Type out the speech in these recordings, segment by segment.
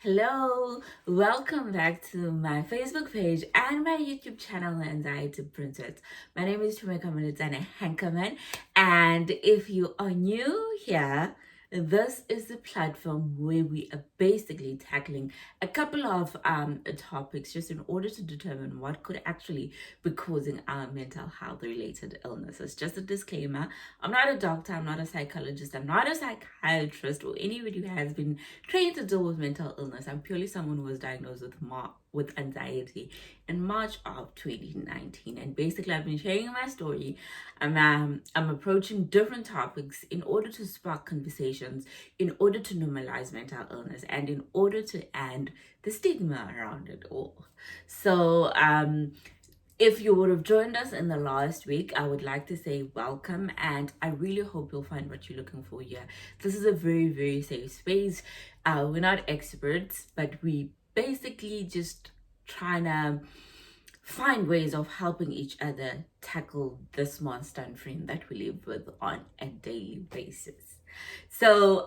Hello, welcome back to my Facebook page and my YouTube channel, Anxiety Princess. My name is Tumeka Manitane Hankerman, and if you are new here, this is the platform where we are basically tackling a couple of topics just in order to determine what could actually be causing our mental health related illnesses. Just a disclaimer, I'm not a doctor, I'm not a psychologist, I'm not a psychiatrist, or anybody who has been trained to deal with mental illness. I'm purely someone who was diagnosed with anxiety in March of 2019, and basically I've been sharing my story. I'm approaching different topics in order to spark conversations, in order to normalize mental illness, and in order to end the stigma around it all. So if you would have joined us in the last week, I would like to say welcome, and I really hope you'll find what you're looking for here. This is a very, very safe space. We're not experts, but we basically just trying to find ways of helping each other tackle this monster and friend that we live with on a daily basis. So,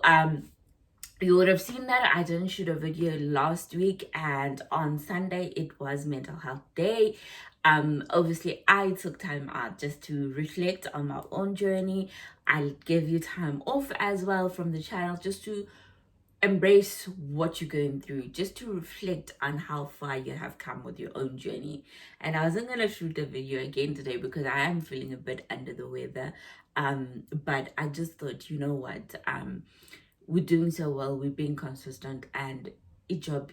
you would have seen that I didn't shoot a video last week, and on Sunday it was Mental Health Day. Obviously I took time out just to reflect on my own journey. I'll give you time off as well from the channel just to embrace what you're going through, just to reflect on how far you have come with your own journey. And I wasn't gonna shoot a video again today because I am feeling a bit under the weather, but I just thought, you know what, we're doing so well, we're being consistent, and a job,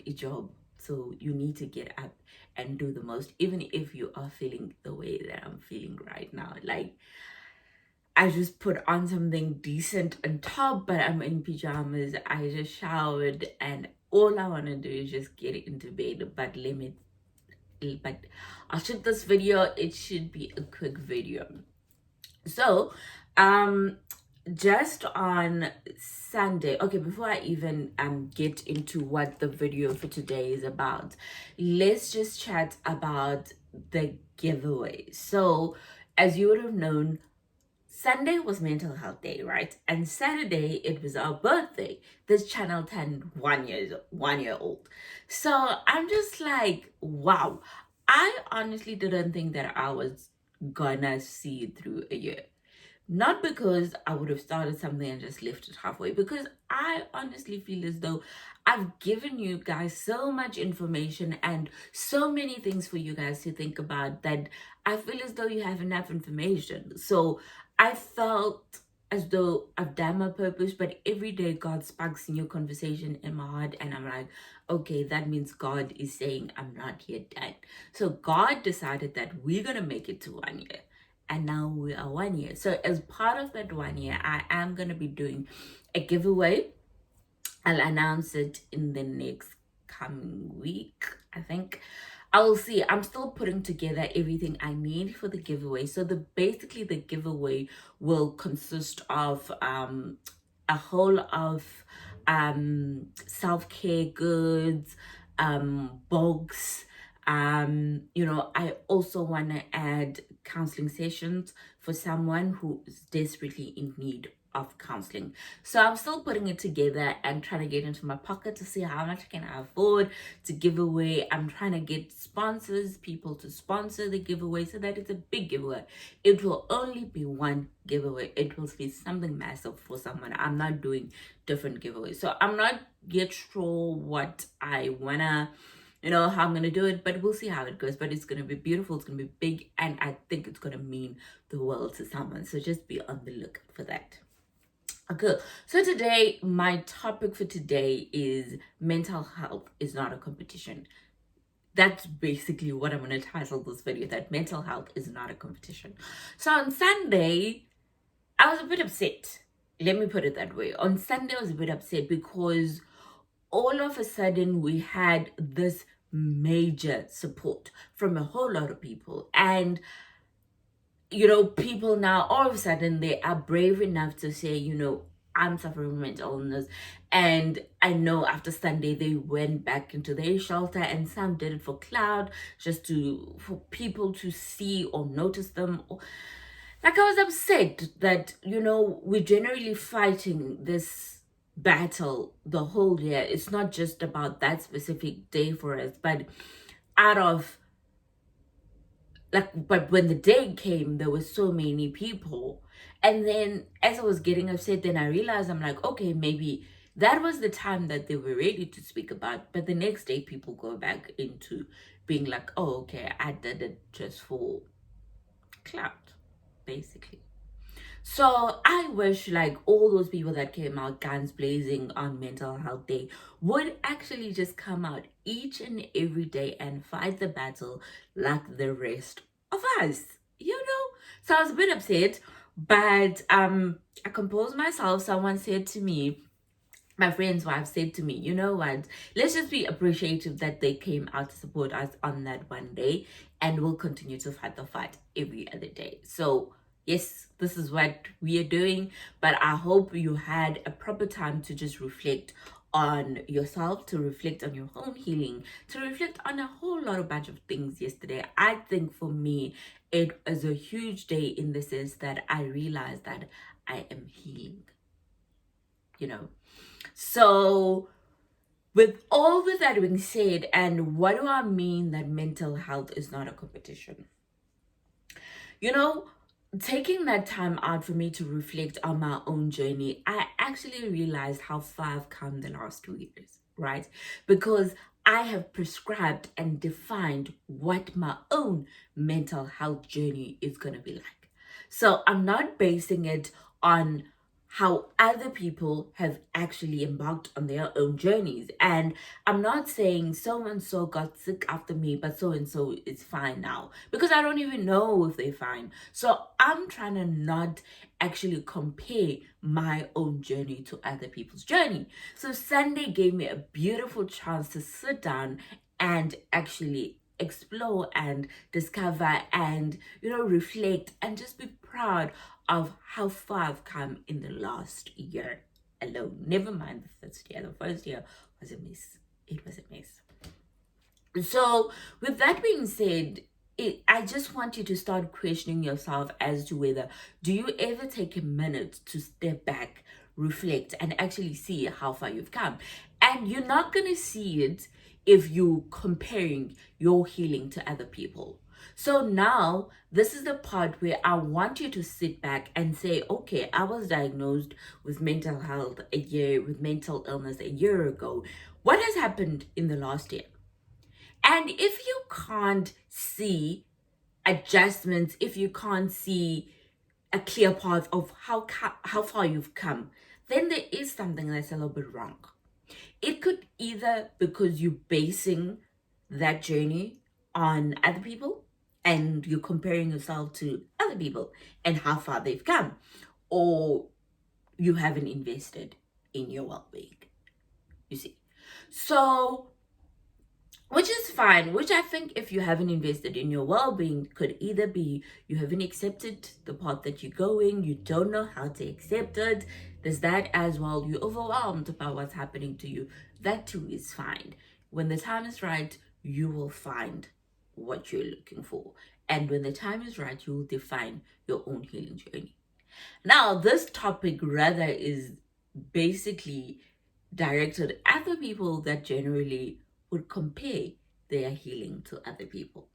so you need to get up and do the most, even if you are feeling the way that I'm feeling right now. Like, I just put on something decent on top, but I'm in pajamas. I just showered, and all I want to do is just get into bed. But I'll shoot this video. It should be a quick video. So, just on Sunday, okay, before I even get into what the video for today is about, let's just chat about the giveaway. So, as you would have known, Sunday was Mental Health Day, right? And Saturday it was our birthday. This channel turned 1 year old. So I'm just like, wow. I honestly didn't think that I was gonna see it through a year. Not because I would have started something and just left it halfway, because I honestly feel as though I've given you guys so much information and so many things for you guys to think about that I feel as though you have enough information. So I felt as though I've done my purpose, but every day God sparks new conversation in my heart, and I'm like, okay, that means God is saying I'm not yet done. So God decided that we're gonna make it to 1 year, and now we are 1 year. So as part of that 1 year, I am gonna be doing a giveaway. I'll announce it in the next coming week, I think. I will see. I'm still putting together everything I need for the giveaway. So basically the giveaway will consist of a whole of self-care goods, books. I also want to add counseling sessions for someone who is desperately in need of counseling. So I'm still putting it together and trying to get into my pocket to see how much can I afford to give away. I'm trying to get sponsors, people to sponsor the giveaway so that it's a big giveaway. It will only be one giveaway. It will be something massive for someone. I'm not doing different giveaways. So I'm not yet sure what I wanna, how I'm gonna do it, but we'll see how it goes. But it's gonna be beautiful, it's gonna be big, and I think it's gonna mean the world to someone. So just be on the lookout for that. Okay, so today, my topic for today is mental health is not a competition. That's basically what I'm going to title this video, that mental health is not a competition. So on Sunday, I was a bit upset. Let me put it that way. On Sunday, I was a bit upset because all of a sudden we had this major support from a whole lot of people. And people now, all of a sudden, they are brave enough to say, I'm suffering from mental illness. And I know after Sunday, they went back into their shelter, and some did it for cloud, just for people to see or notice them. Like, I was upset that, we're generally fighting this battle the whole year. It's not just about that specific day for us, but out of but when the day came, there were so many people. And then as I was getting upset, then I realized, I'm like, okay, maybe that was the time that they were ready to speak about. But the next day, people go back into being like, oh, okay, I did it just for clout, basically. So I wish like all those people that came out guns blazing on Mental Health Day would actually just come out each and every day and fight the battle like the rest of us, you know? So I was a bit upset, but I composed myself. Someone said to me, my friend's wife said to me, you know what, let's just be appreciative that they came out to support us on that one day, and we'll continue to fight the fight every other day. So yes, this is what we are doing, but I hope you had a proper time to just reflect on yourself, to reflect on your own healing, to reflect on a whole lot of bunch of things yesterday. I think for me, it was a huge day in the sense that I realized that I am healing, you know. So, with all with that being said, and what do I mean that mental health is not a competition? You know, taking that time out for me to reflect on my own journey, I actually realized how far I've come the last 2 years, right? Because I have prescribed and defined what my own mental health journey is going to be like. So I'm not basing it on how other people have actually embarked on their own journeys. And I'm not saying so and so got sick after me, but so and so is fine now, because I don't even know if they're fine. So I'm trying to not actually compare my own journey to other people's journey. So Sunday gave me a beautiful chance to sit down and actually explore and discover and, you know, reflect and just be proud of how far I've come in the last year alone. Never mind the first year. The first year was a mess. It was a mess. So, with that being said, I just want you to start questioning yourself as to whether do you ever take a minute to step back, reflect, and actually see how far you've come. And you're not going to see it if you're comparing your healing to other people. So now, this is the part where I want you to sit back and say, okay, I was diagnosed with mental health with mental illness a year ago. What has happened in the last year? And if you can't see adjustments, if you can't see a clear path of how far you've come, then there is something that's a little bit wrong. It could either because you're basing that journey on other people and you're comparing yourself to other people and how far they've come, or you haven't invested in your well-being, you see. So which is fine, which I think if you haven't invested in your well-being could either be you haven't accepted the path that you're going, you don't know how to accept it, there's that as well, you're overwhelmed by what's happening to you. That too is fine. When the time is right, you will find what you're looking for, and when the time is right, you will define your own healing journey. Now this topic rather is basically directed at the people that generally would compare their healing to other people.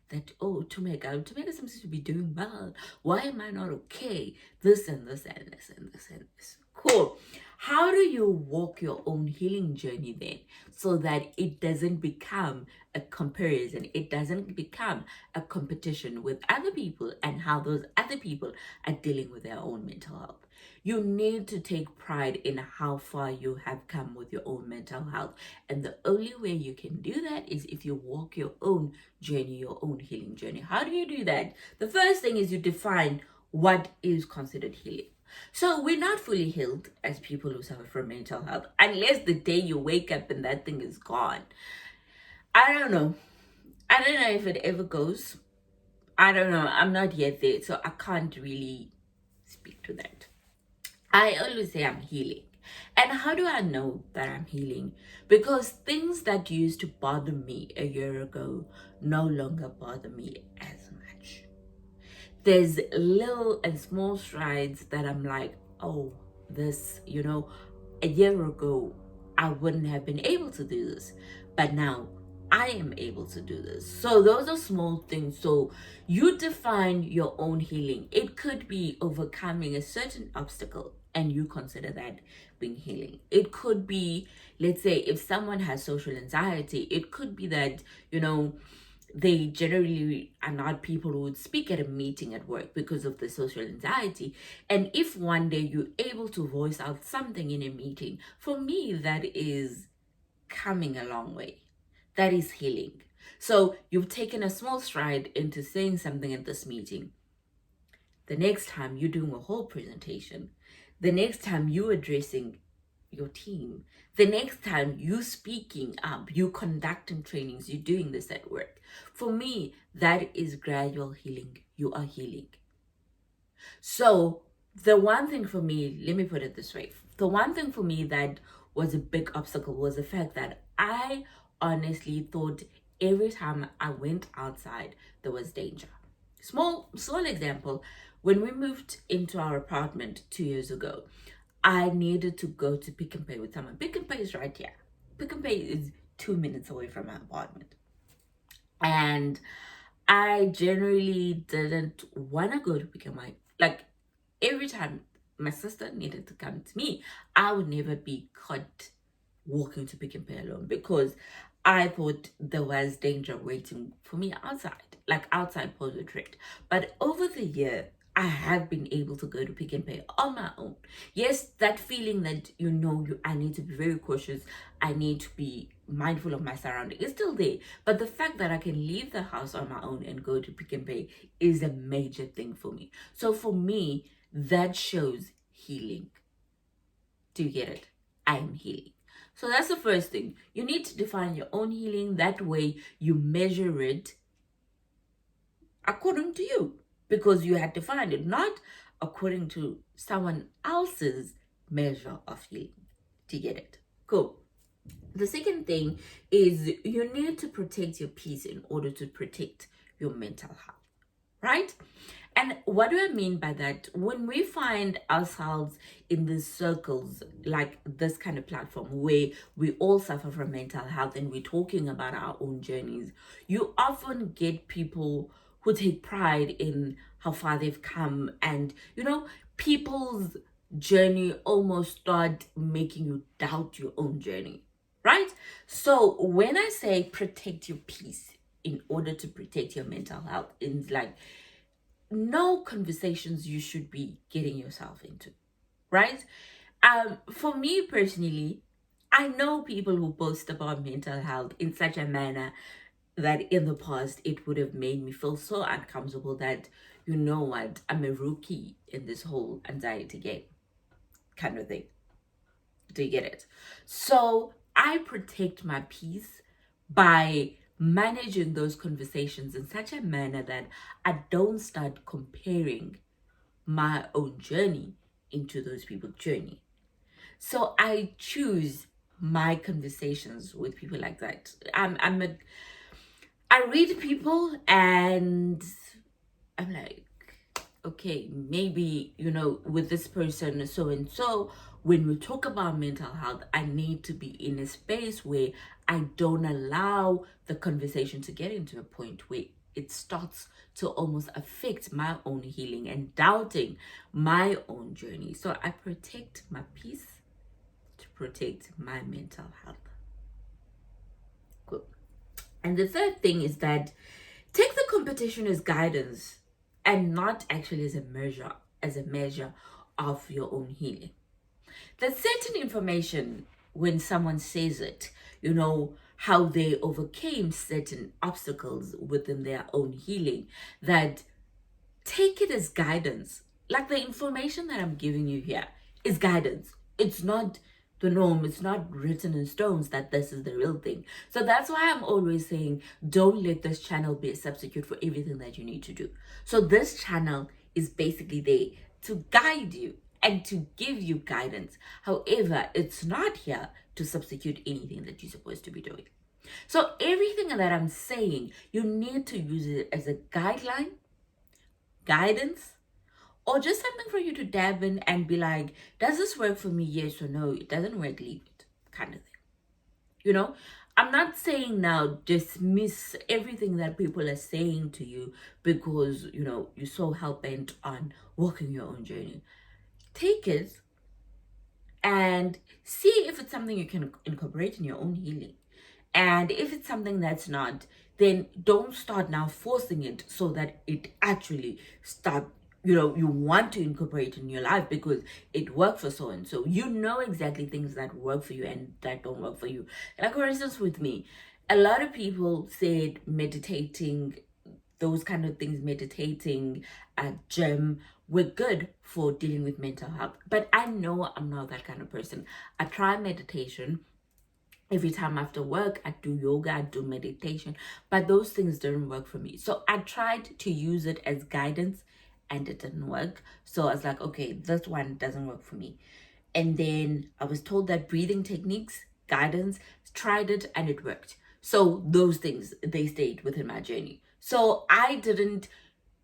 That, oh, Tomeka seems to be doing well. Why am I not okay? This and this and this and this and this. Cool. How do you walk your own healing journey then so that it doesn't become a comparison? It doesn't become a competition with other people and how those other people are dealing with their own mental health. You need to take pride in how far you have come with your own mental health. And the only way you can do that is if you walk your own journey, your own healing journey. How do you do that? The first thing is you define what is considered healing. So we're not fully healed as people who suffer from mental health unless the day you wake up and that thing is gone. I don't know. I don't know if it ever goes. I don't know. I'm not yet there, so I can't really speak to that. I always say I'm healing. And how do I know that I'm healing? Because things that used to bother me a year ago no longer bother me as much. There's little and small strides that I'm like, oh, this, a year ago, I wouldn't have been able to do this, but now I am able to do this. So those are small things. So you define your own healing. It could be overcoming a certain obstacle and you consider that being healing. It could be, let's say, if someone has social anxiety, it could be that, they generally are not people who would speak at a meeting at work because of the social anxiety. And if one day you're able to voice out something in a meeting, for me, that is coming a long way. That is healing. So you've taken a small stride into saying something at this meeting. The next time you're doing a whole presentation, the next time you're addressing your team, the next time you speaking up, you conducting trainings, you're doing this at work. For me, that is gradual healing. You are healing. So the one thing for me, let me put it this way. The one thing for me that was a big obstacle was the fact that I honestly thought every time I went outside, there was danger. Small example, when we moved into our apartment 2 years ago, I needed to go to Pick and Pay with someone. Pick and Pay is right here. Pick and Pay is 2 minutes away from my apartment. And I generally didn't want to go to Pick and Pay. Like, every time my sister needed to come to me, I would never be caught walking to Pick and Pay alone because I thought there was danger waiting for me outside, like outside Port Trade. But over the year, I have been able to go to Pick and Pay on my own. Yes, that feeling that I need to be very cautious, I need to be mindful of my surroundings is still there. But the fact that I can leave the house on my own and go to Pick and Pay is a major thing for me. So for me, that shows healing. Do you get it? I am healing. So that's the first thing. You need to define your own healing. That way you measure it according to you, because you had defined it, not according to someone else's measure of healing. Do you get it? Cool. The second thing is you need to protect your peace in order to protect your mental health, right? And what do I mean by that? When we find ourselves in these circles, like this kind of platform where we all suffer from mental health and we're talking about our own journeys, you often get people who take pride in how far they've come. And, people's journey almost start making you doubt your own journey, right? So when I say protect your peace in order to protect your mental health, it's like, no conversations you should be getting yourself into, right? For me personally, I know people who boast about mental health in such a manner that in the past it would have made me feel so uncomfortable that, you know what, I'm a rookie in this whole anxiety game kind of thing. Do you get it? So I protect my peace by managing those conversations in such a manner that I don't start comparing my own journey into those people's journey. So I choose my conversations with people like that. I read people and I'm like, okay, maybe, with this person, so and so, when we talk about mental health, I need to be in a space where I don't allow the conversation to get into a point where it starts to almost affect my own healing and doubting my own journey. So I protect my peace to protect my mental health. Cool. And the third thing is that take the competition as guidance and not actually as a measure of your own healing. There's certain information when someone says it, how they overcame certain obstacles within their own healing, that take it as guidance. Like the information that I'm giving you here is guidance. It's not the norm. It's not written in stones that this is the real thing. So that's why I'm always saying, don't let this channel be a substitute for everything that you need to do. So this channel is basically there to guide you and to give you guidance. However, it's not here to substitute anything that you're supposed to be doing. So everything that I'm saying, you need to use it as a guideline, guidance, or just something for you to dab in and be like, does this work for me? Yes or no. It doesn't work, leave it, kind of thing. You know, I'm not saying now dismiss everything that people are saying to you because, you're so hell bent on walking your own journey. Take it and see if it's something you can incorporate in your own healing. And if it's something that's not, then don't start now forcing it so that it actually start, you want to incorporate in your life because it worked for so and so. You know exactly things that work for you and that don't work for you. Like, for instance, with me, a lot of people said meditating, those kind of things, meditating at gym, were good for dealing with mental health. But I know I'm not that kind of person. I try meditation. Every time after work, I do yoga, I do meditation, but those things didn't work for me. So I tried to use it as guidance and it didn't work. So I was like, okay, this one doesn't work for me. And then I was told that breathing techniques, guidance, tried it and it worked. So those things, they stayed within my journey. So I didn't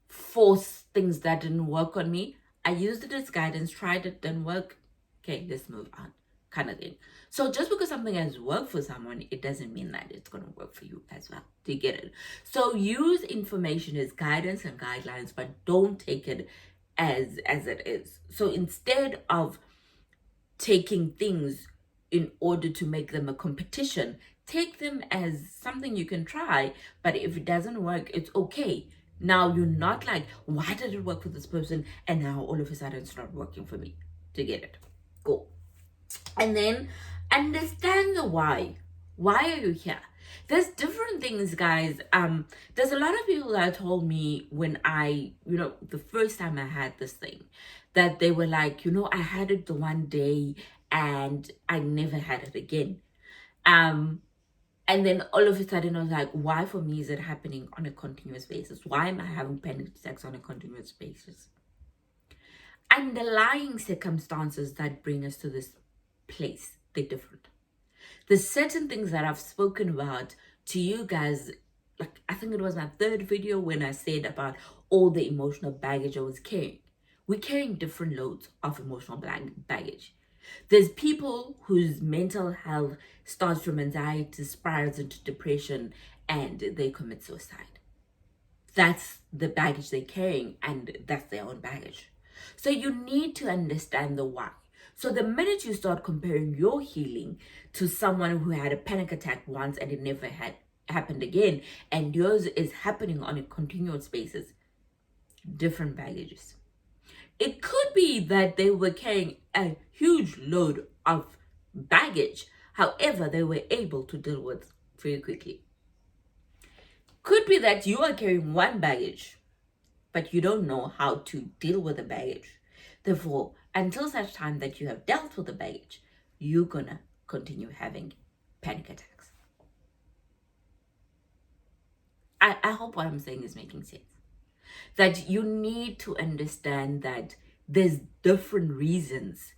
force things that didn't work on me. I used it as guidance, tried it, didn't work. Okay, let's move on, kind of thing. So just because something has worked for someone, it doesn't mean that it's going to work for you as well. Do you get it? So use information as guidance and guidelines, but don't take it as it is. So instead of taking things in order to make them a competition, take them as something you can try, but if it doesn't work, it's okay. Now you're not like, why did it work for this person and now all of a sudden it's not working for me? To get it? Go. And then understand the why. Why are you here? There's different things, guys. There's a lot of people that told me when I, the first time I had this thing, that they were like, I had it the one day and I never had it again. And then all of a sudden I was like, why for me is it happening on a continuous basis? Why am I having panic attacks on a continuous basis? Underlying circumstances that bring us to this place, they're different. There's certain things that I've spoken about to you guys, like I think it was my third video when I said about all the emotional baggage I was carrying. We're carrying different loads of emotional baggage. There's people whose mental health starts from anxiety, spirals into depression, and they commit suicide. That's the baggage they're carrying, and that's their own baggage. So you need to understand the why. So the minute you start comparing your healing to someone who had a panic attack once and it never had happened again, and yours is happening on a continuous basis, different baggages. It could be that they were carrying a huge load of baggage. However, they were able to deal with very quickly. Could be that you are carrying one baggage, but you don't know how to deal with the baggage. Therefore, until such time that you have dealt with the baggage, you're gonna continue having panic attacks. I hope what I'm saying is making sense. That you need to understand that there's different reasons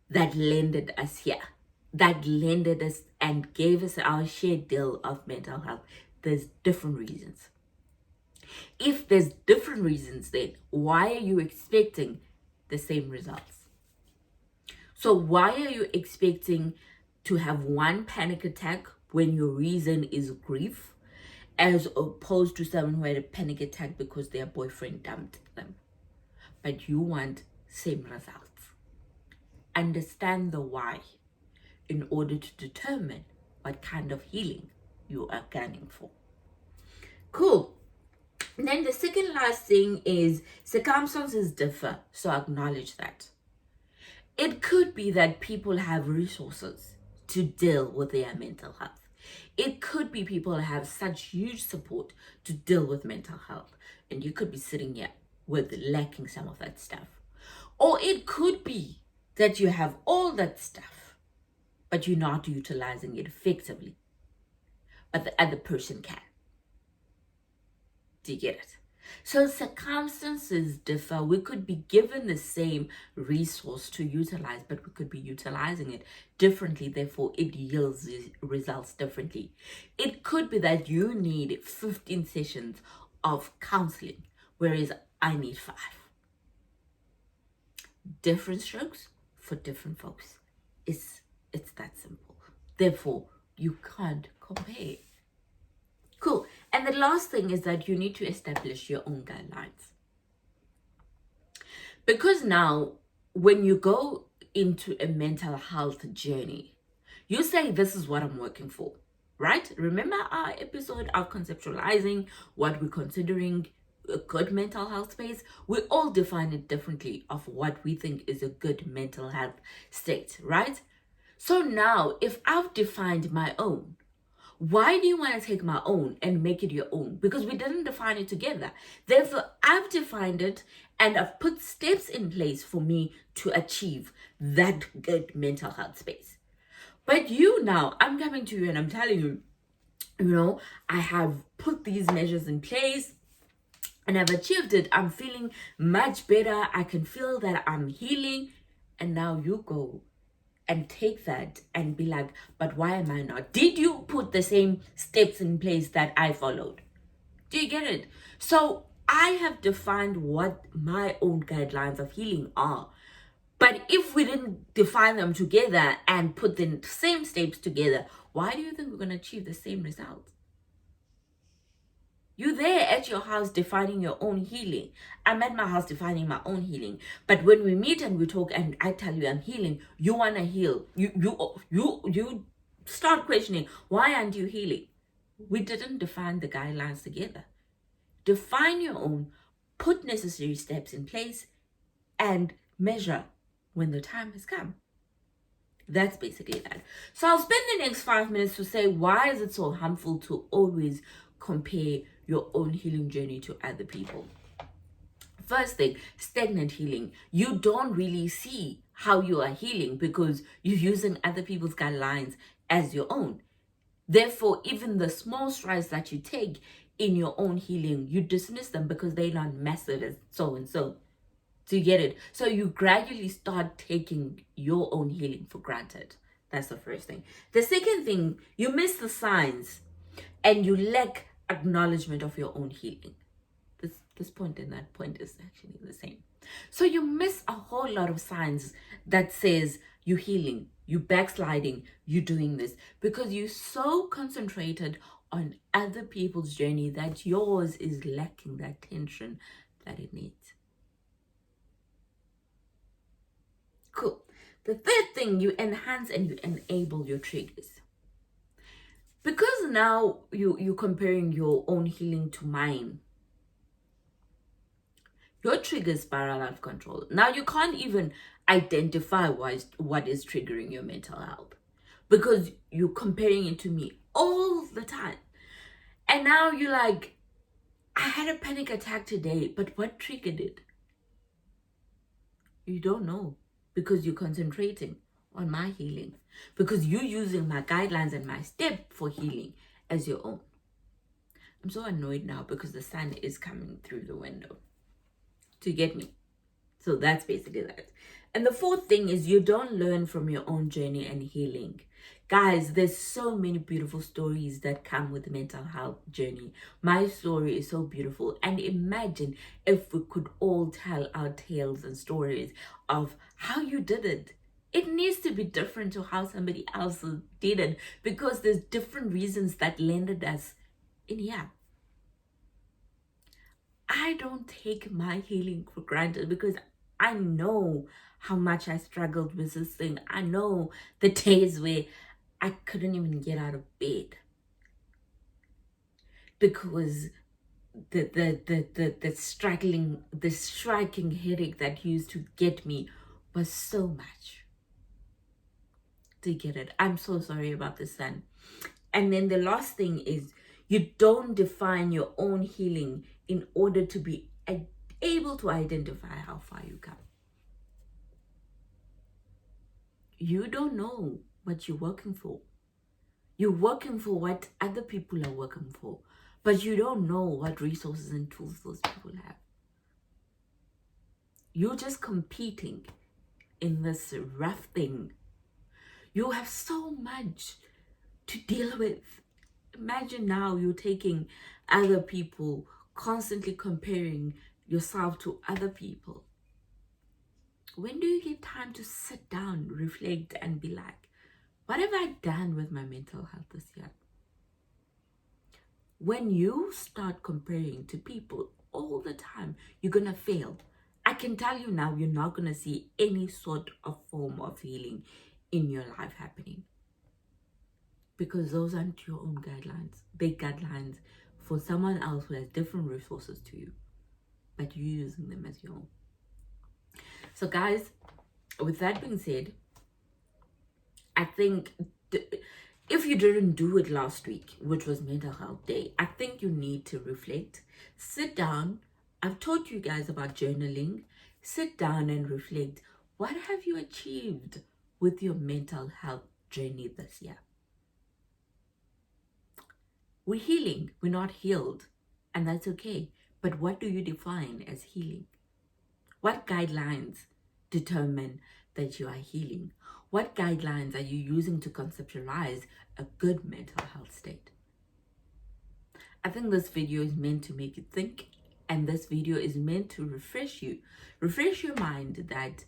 that landed us here, that landed us and gave us our shared deal of mental health. There's different reasons. If there's different reasons, then why are you expecting the same results? So why are you expecting to have one panic attack when your reason is grief, as opposed to someone who had a panic attack because their boyfriend dumped them? But you want same results. Understand the why in order to determine what kind of healing you are gunning for. Cool. And then the second last thing is circumstances differ, so acknowledge that. It could be that people have resources to deal with their mental health. It could be people have such huge support to deal with mental health, and you could be sitting here with lacking some of that stuff. Or it could be that you have all that stuff, but you're not utilizing it effectively, but the other person can. Do you get it? So circumstances differ. We could be given the same resource to utilize, but we could be utilizing it differently. Therefore, it yields results differently. It could be that you need 15 sessions of counseling, whereas I need 5. different strokes for different folks. It's that simple. Therefore, you can't compare. Cool. And the last thing is that you need to establish your own guidelines. Because now, when you go into a mental health journey, you say, this is what I'm working for, right? Remember our episode of conceptualizing what we're considering a good mental health space? We all define it differently of what we think is a good mental health state, right? So now, if I've defined my own, why do you want to take my own and make it your own? Because we didn't define it together. Therefore, I've defined it and I've put steps in place for me to achieve that good mental health space. But you now, I'm coming to you and I'm telling you, I have put these measures in place and I've achieved it. I'm feeling much better. I can feel that I'm healing. And now you go and take that and be like, but why am I not? Did you put the same steps in place that I followed? Do you get it? So I have defined what my own guidelines of healing are. But if we didn't define them together and put the same steps together, why do you think we're going to achieve the same results? You're there at your house defining your own healing. I'm at my house defining my own healing. But when we meet and we talk and I tell you I'm healing, you want to heal. You start questioning, why aren't you healing? We didn't define the guidelines together. Define your own, put necessary steps in place, and measure when the time has come. That's basically that. So I'll spend the next 5 minutes to say, why is it so harmful to always compare your own healing journey to other people? First thing, stagnant healing. You don't really see how you are healing because you're using other people's guidelines as your own. Therefore, even the small strides that you take in your own healing, you dismiss them because they're not massive as so and so. Do you get it? So you gradually start taking your own healing for granted. That's the first thing. The second thing, you miss the signs and you lack acknowledgement of your own healing. This point and that point is actually the same. So you miss a whole lot of signs that says you're healing, you backsliding, you doing this, because you're so concentrated on other people's journey that yours is lacking that tension that it needs. Cool. The third thing, you enhance and you enable your triggers. Because now you're comparing your own healing to mine, your triggers spiral out of control. Now you can't even identify what is triggering your mental health because you're comparing it to me all the time. And now you're like, I had a panic attack today, but what triggered it? You don't know because you're concentrating on my healing, because you're using my guidelines and my step for healing as your own. I'm so annoyed now because the sun is coming through the window to get me. So that's basically that. And the fourth thing is you don't learn from your own journey and healing. Guys, there's so many beautiful stories that come with the mental health journey. My story is so beautiful. And imagine if we could all tell our tales and stories of how you did it. It needs to be different to how somebody else did it because there's different reasons that landed us in here. I don't take my healing for granted because I know how much I struggled with this thing. I know the days where I couldn't even get out of bed because the striking headache that used to get me was so much. To get it. I'm so sorry about this, son. And then the last thing is you don't define your own healing in order to be able to identify how far you come. You don't know what you're working for. You're working for what other people are working for, but you don't know what resources and tools those people have. You're just competing in this rough thing. You have so much to deal with. Imagine now you're taking other people, constantly comparing yourself to other people. When do you get time to sit down, reflect, and be like, what have I done with my mental health this year? When you start comparing to people all the time, you're going to fail. I can tell you now, you're not going to see any sort of form of healing in your life happening, because those aren't your own guidelines. They're guidelines for someone else who has different resources to you, but you're using them as your own. So guys, with that being said, I think if you didn't do it last week, which was Mental Health Day, I think you need to reflect. Sit down. I've taught you guys about journaling. Sit down and reflect. What have you achieved with your mental health journey this year? We're healing. We're not healed. And that's okay. But what do you define as healing? What guidelines determine that you are healing? What guidelines are you using to conceptualize a good mental health state? I think this video is meant to make you think, and this video is meant to refresh your mind that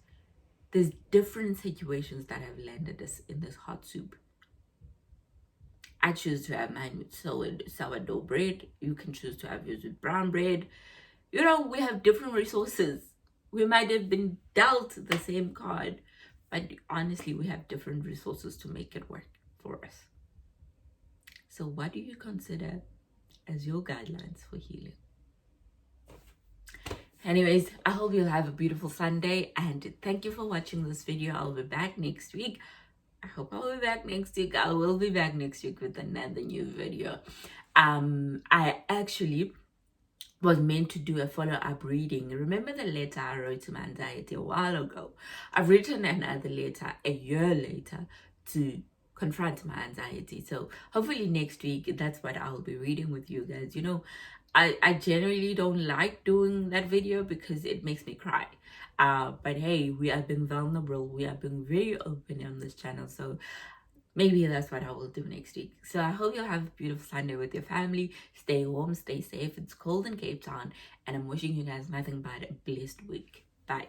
there's different situations that have landed us in this hot soup. I choose to have mine with sourdough bread. You can choose to have yours with brown bread. You know, we have different resources. We might have been dealt the same card, but honestly, we have different resources to make it work for us. So what do you consider as your guidelines for healing? Anyways, I hope you'll have a beautiful Sunday, and thank you for watching this video. I'll be back next week. I hope I'll be back next week. I will be back next week with another new video. I actually was meant to do a follow-up reading. Remember the letter I wrote to my anxiety a while ago? I've written another letter a year later to confront my anxiety. So hopefully next week, that's what I'll be reading with you guys. You know, I generally don't like doing that video because it makes me cry. But hey, we are being vulnerable. We are being very open on this channel. So maybe that's what I will do next week. So I hope you'll have a beautiful Sunday with your family. Stay warm, stay safe. It's cold in Cape Town. And I'm wishing you guys nothing but a blessed week. Bye.